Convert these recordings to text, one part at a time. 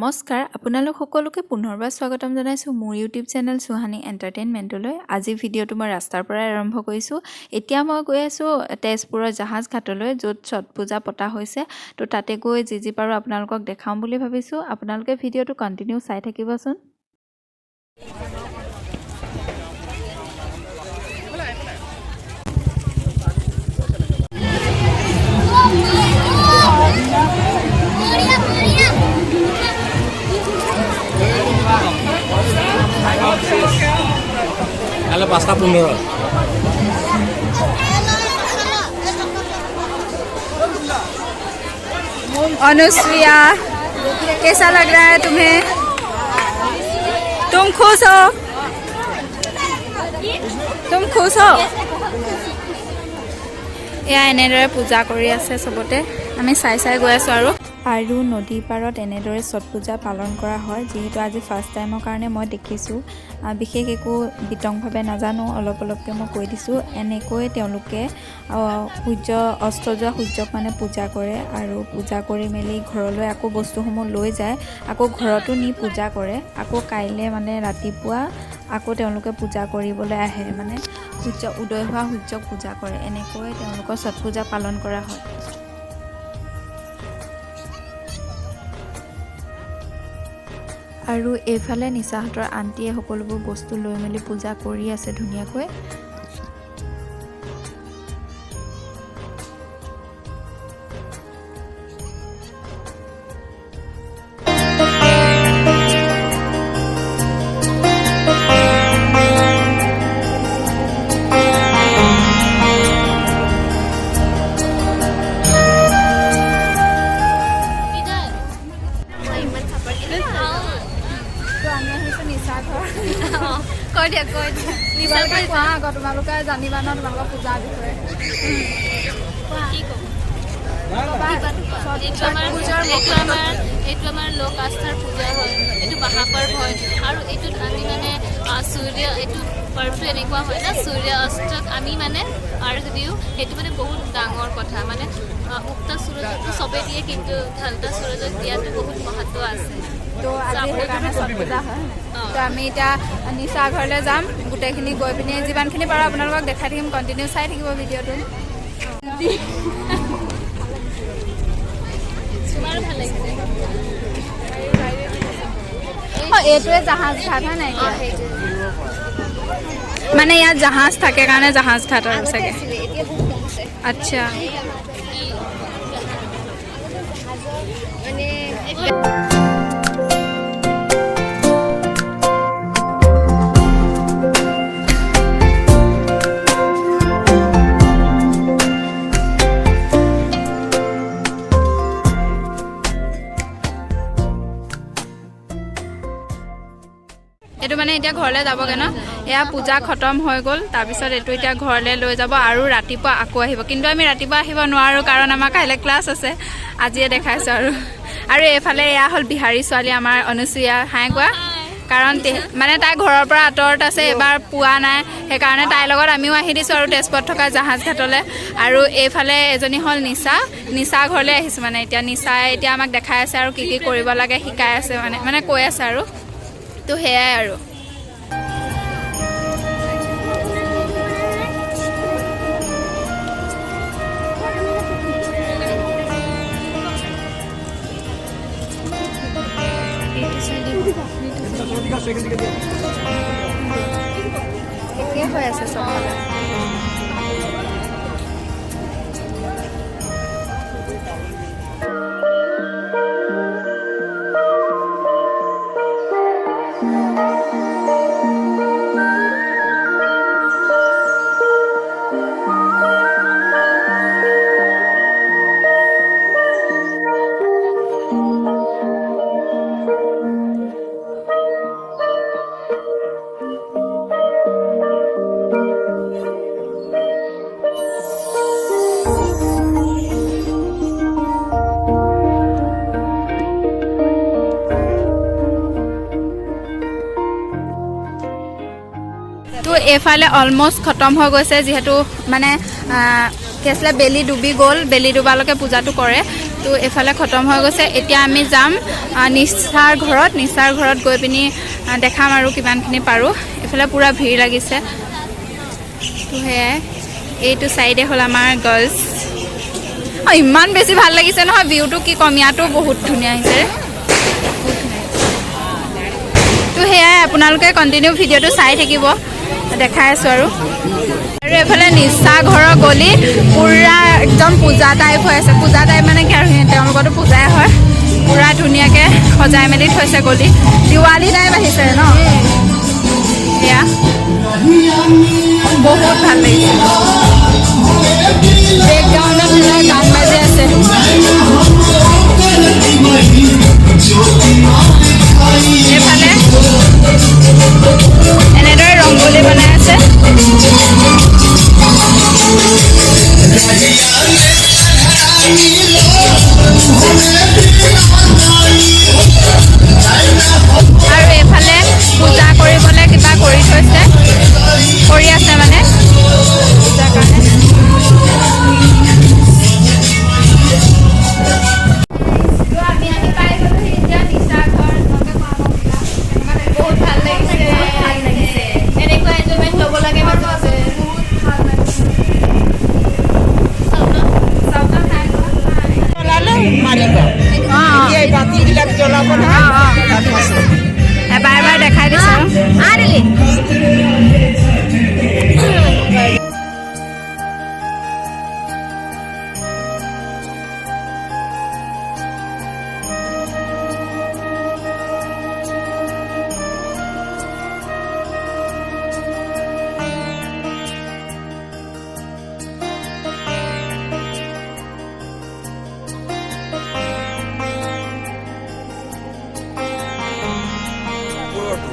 নমস্কাৰ আপোনালোক সকলোকে পুনৰবাৰ স্বাগতম জনাইছোঁ মোৰ ইউটিউব চেনেল সুহানি এণ্টাৰটেইনমেণ্টলৈ। আজি ভিডিঅ'টো মই ৰাস্তাৰ পৰাই আৰম্ভ কৰিছোঁ। এতিয়া মই গৈ আছোঁ তেজপুৰৰ জাহাজ ঘাটলৈ, য'ত ছট পূজা পতা হৈছে। তো তাতে গৈ যি পাৰোঁ আপোনালোকক দেখাম বুলি ভাবিছোঁ। আপোনালোকে ভিডিঅ'টো কণ্টিনিউ চাই থাকিবচোন। Kalau pasta 15. अनुसुईया, कैसा लग रहा है तुम्हें? तुम खुश हो? तुम खुश हो? এয়া এনেদৰে পূজা কৰি আছে চবতে, আমি চাই গৈ আছোঁ আৰু নদী পাৰত এনেদৰে ছট পূজা পালন কৰা হয়। যিহেতু আজি ফাৰ্ষ্ট টাইমৰ কাৰণে মই দেখিছোঁ, বিশেষ একো বিতংভাৱে নাজানো, অলপকৈ মই কৈ দিছোঁ। এনেকৈ তেওঁলোকে অস্ত যোৱা সূৰ্যক মানে পূজা কৰে আৰু পূজা কৰি মেলি ঘৰলৈ আকৌ বস্তুসমূহ লৈ যায়, আকৌ ঘৰতো নি পূজা কৰে। আকৌ কাইলৈ মানে ৰাতিপুৱা আকৌ তেওঁলোকে পূজা কৰিবলৈ আহে, মানে সূৰ্য উদয় হোৱা সূৰ্যক পূজা কৰে। এনেকৈ তেওঁলোকৰ ছট পূজা পালন কৰা হয়। আৰু এইফালে নিচাহঁতৰ আণ্টিয়ে সকলোবোৰ বস্তু লৈ মেলি পূজা কৰি আছে ধুনীয়াকৈ। তোমালোকে জানিবা ন তোমালোকৰ পূজাৰ বিষয়ে। এইটো আমাৰ লোক আস্থাৰ পূজা হয়, এইটো মহাপৰ্ব হয়। আৰু এইটোত আমি মানে সূৰ্য, এইটো পৰ্বটো এনেকুৱা হয় না, সূৰ্য অস্তক আমি মানে আৰ্ঘ দিওঁ। সেইটো মানে বহুত ডাঙৰ কথা, মানে উক্ত সূৰ্যটো চবেই দিয়ে, কিন্তু ঢালতা সূৰ্যক দিয়াটো বহুত মহত্ব আছে। তো আজি সেইকাৰণে ছট পূজা হয়। তো আমি এতিয়া নিচা ঘৰলৈ যাম, গোটেইখিনি গৈ পিনি যিমানখিনি পাৰোঁ আপোনালোকক দেখাই থাকিম। কণ্টিনিউ চাই থাকিব ভিডিঅ'টো। ভাল লাগিছে। এইটোৱে জাহাজ ঘাট হয় নাই? মানে ইয়াত জাহাজ থাকে কাৰণে জাহাজ ঘাট আৰু চাগে। আচ্ছা, এইটো মানে এতিয়া ঘৰলৈ যাবগৈ ন। এয়া পূজা খতম হৈ গ'ল, তাৰপিছত এইটো এতিয়া ঘৰলৈ লৈ যাব আৰু ৰাতিপুৱা আকৌ আহিব। কিন্তু আমি ৰাতিপুৱা আহিব নোৱাৰোঁ, কাৰণ আমাৰ কাইলৈ ক্লাছ আছে। আজিয়ে দেখাইছোঁ আৰু এইফালে এয়া হ'ল বিহাৰী ছোৱালী আমাৰ অনুসুয়া। হাই কোৱা। কাৰণ মানে তাই ঘৰৰ পৰা আঁতৰত আছে, এবাৰ পোৱা নাই, সেইকাৰণে তাইৰ লগত আমিও আহি দিছোঁ আৰু তেজপুৰত থকা জাহাজ ঘাটলৈ। আৰু এইফালে এজনী হ'ল নিচা ঘৰলৈ আহিছোঁ। মানে এতিয়া নিচাই এতিয়া আমাক দেখাই আছে আৰু কি কৰিব লাগে শিকাই আছে, মানে কৈ আছে আৰু। তো সেয়াই আৰু। একে হৈ আছে চবফালে। তো এইফালে অলমোষ্ট খতম হৈ গৈছে, যিহেতু মানে কি আছিলে বেলি ডুবি গ'ল, বেলি ডুবালৈকে পূজাটো কৰে। তো এফালে খতম হৈ গৈছে। এতিয়া আমি যাম নিশাৰ ঘৰত গৈ পিনি দেখাম আৰু কিমানখিনি পাৰোঁ। এইফালে পূৰা ভিৰ লাগিছে। তো সেয়াই, এইটো চাইডে হ'ল আমাৰ গাৰ্লছ। ইমান বেছি ভাল লাগিছে নহয় ভিউটো, কি ক'ম, ইয়াতো বহুত ধুনীয়া হৈছে। তো সেয়াই, আপোনালোকে কণ্টিনিউ ভিডিঅ'টো চাই থাকিব, দেখাই আছোঁ আৰু এইফালে নিশা ঘৰৰ গলি পূৰা একদম পূজা টাইপ হৈ আছে। পূজা টাইপ মানে কি আৰু তেওঁলোকৰতো পূজাই হয়। পূৰা ধুনীয়াকৈ সজাই মেলি থৈছে গলি, দিৱালী টাইপ আহিছে ন। এয়া বহুত ভাল লাগিছে। বেকগ্ৰাউণ্ডত গান বাজি আছে। এইফালে এনেদৰে ৰংগোলী বনাই আছে। আৰু এইফালে পূজা কৰিবলৈ কিবা কৰি থৈছে, কৰি আছে মানে পূজাৰ কাৰণে। বহুত ভাল লাগিছে, এনেকুৱা এনজয়মেণ্ট ল'ব লাগে মাজে মাজে। এবাৰ এবাৰ দেখাই দিছোঁ।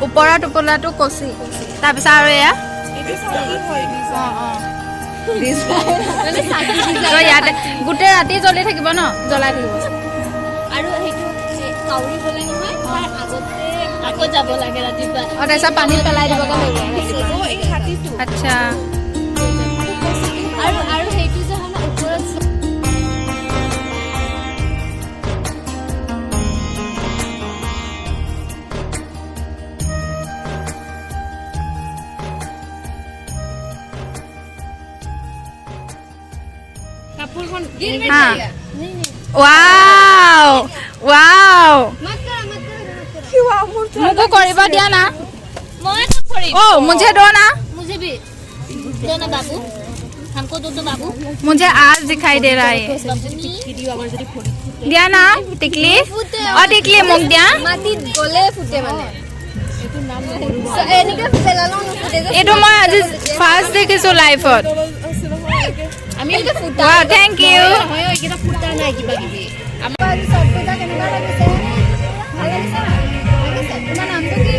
ওপৰৰ টোপোলাটো কচি, তাৰপিছত আৰু এয়া ইয়াতে গোটেই ৰাতি জ্বলি থাকিব ন, জ্বলাই থাকিব। আৰু সেইটো কাউৰী গ'লে নহয় তাৰ আগতে আকৌ যাব লাগে ৰাতিপুৱা। তাৰপিছত পানীত পেলাই দিবগৈ লাগিব। আচ্ছা, আৰু সেইটো যে হয় ওপৰত ৱাও ৱাও, মোকো কৰিব দিয়া না। मैं तो खड़ी ओ मुझे दो ना, मुझे भी दो ना बाबू, हमको दो तो बाबू। मुझे आज दिखाई दे रहा है, दिया ना टिकली। और टिकली मुख दिया माटी गले फुटे माने एनिके पेलानो नुफुटे। এইটো মই আজি ফাৰ্ষ্ট দেখিছোঁ লাইফত। আমি এটা ফুটা। Wow, thank you. হয় এইটা ফুটা নাই কিবা কিবি। আমাৰ আজি সবটা কেনেকা লাগিছে? ভাল লাগিছে? লাগিছে। তোমাৰ নামটো কি?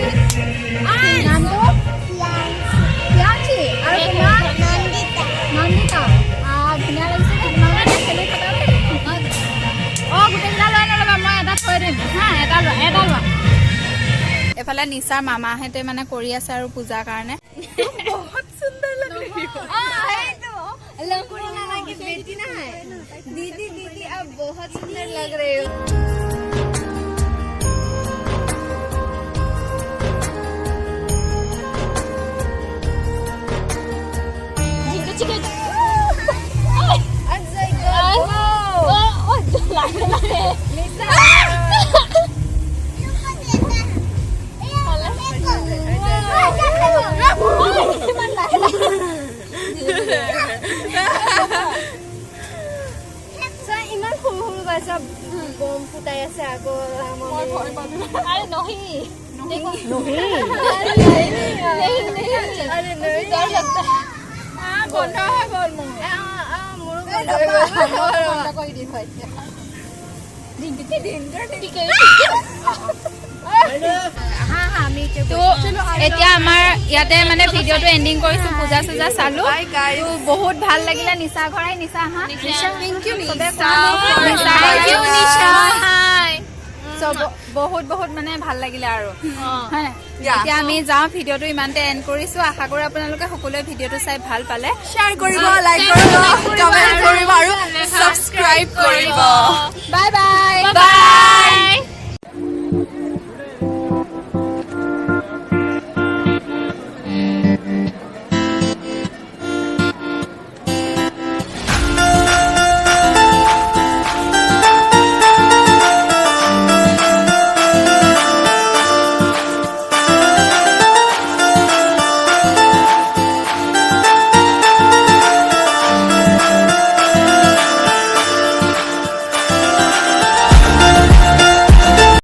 নামটো প্ৰিয়াংশী। আৰু তোমাৰ নন্দিতা। নন্দিতা। ধুনীয়া লাগিছে নে? তোমালোকে খেলি থাকা নে? গোটেইকেইটা লৈ নল'বা, মই এটা থৈ দিম হা। এটা লোৱা। এফালে নিশাৰ মামাহঁতে মানে কৰি আছে আৰু পূজাৰ কাৰণে। বহুত সুন্দৰ লাগে। लंकुड़ना लगी बेटी ना है दीदी दीदी अब बहुत सुंदर लग रहे हो। ইমান সৰু সৰু বাচ্চা বম ফুটাই আছে আকৌ। আৰে नहीं डर लगता है। বন্ধ হৈ গ'ল মোৰ। মোৰো বন্ধ হৈ গ'ল। তো এতিয়া আমাৰ ইয়াতে মানে ভিডিঅ'টো এণ্ডিং কৰিছোঁ। পূজা চূজা চালোঁ, বহুত ভাল লাগিলে। নিশা ঘৰাই নিশা হা, थैंक यू নিশা হাই বহুত বহুত মানে ভাল লাগিলে আৰু হয় নাই এতিয়া আমি যাওঁ ভিডিঅ'টো ইমানতে এণ্ড কৰিছোঁ আশা কৰোঁ আপোনালোকে সকলোৱে ভিডিঅ'টো চাই ভাল পালে শ্বেয়াৰ কৰিব লাইক কৰিব কমেণ্ট কৰিব আৰু ছাবস্ক্ৰাইব কৰিব বাই বাই বাই